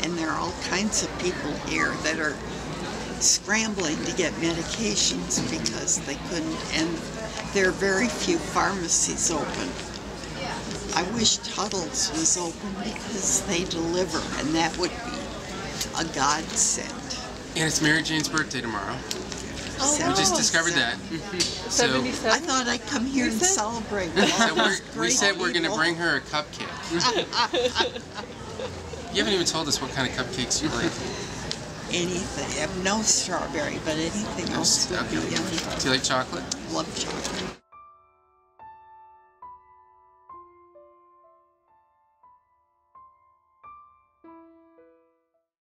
And there are all kinds of people here that are scrambling to get medications because they couldn't, and there are very few pharmacies open. I wish Tuttle's was open because they deliver, and that would be a godsend. And it's Mary Jane's birthday tomorrow. Oh, we just discovered that. So 77? I thought I'd come here and celebrate. we said we're going to bring her a cupcake. You haven't even told us what kind of cupcakes you like. Anything. No strawberry, but anything else would be yummy. Do you like chocolate? Love chocolate.